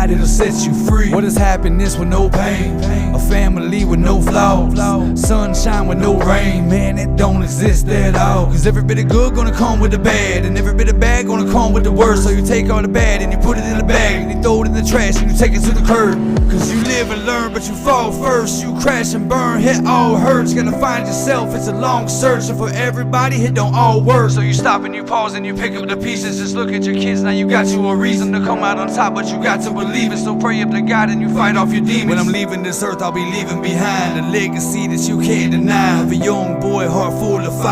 it'll set you free. What is happiness with no pain? A family with no flaws, sunshine with no rain. Man, it don't exist at all. Cause every bit of good gonna come with the bad, and every bit of bad gonna come with the worst. So you take all the bad and you put it in a bag, and you throw it in the trash and you take it to the curb. Cause you live and learn, but you fall first. You crash and burn, hit all hurts. Gotta find yourself, it's a long search. And for everybody, it don't all work. So you stop and you pause and you pick up the pieces. Just look at your kids, now you got you a reason to come out on top, but you got to believe it. So pray up to God and you fight off your demons. When I'm leaving this earth, I'll be leaving behind a legacy that you can't deny, of a young boy, heart full of fire.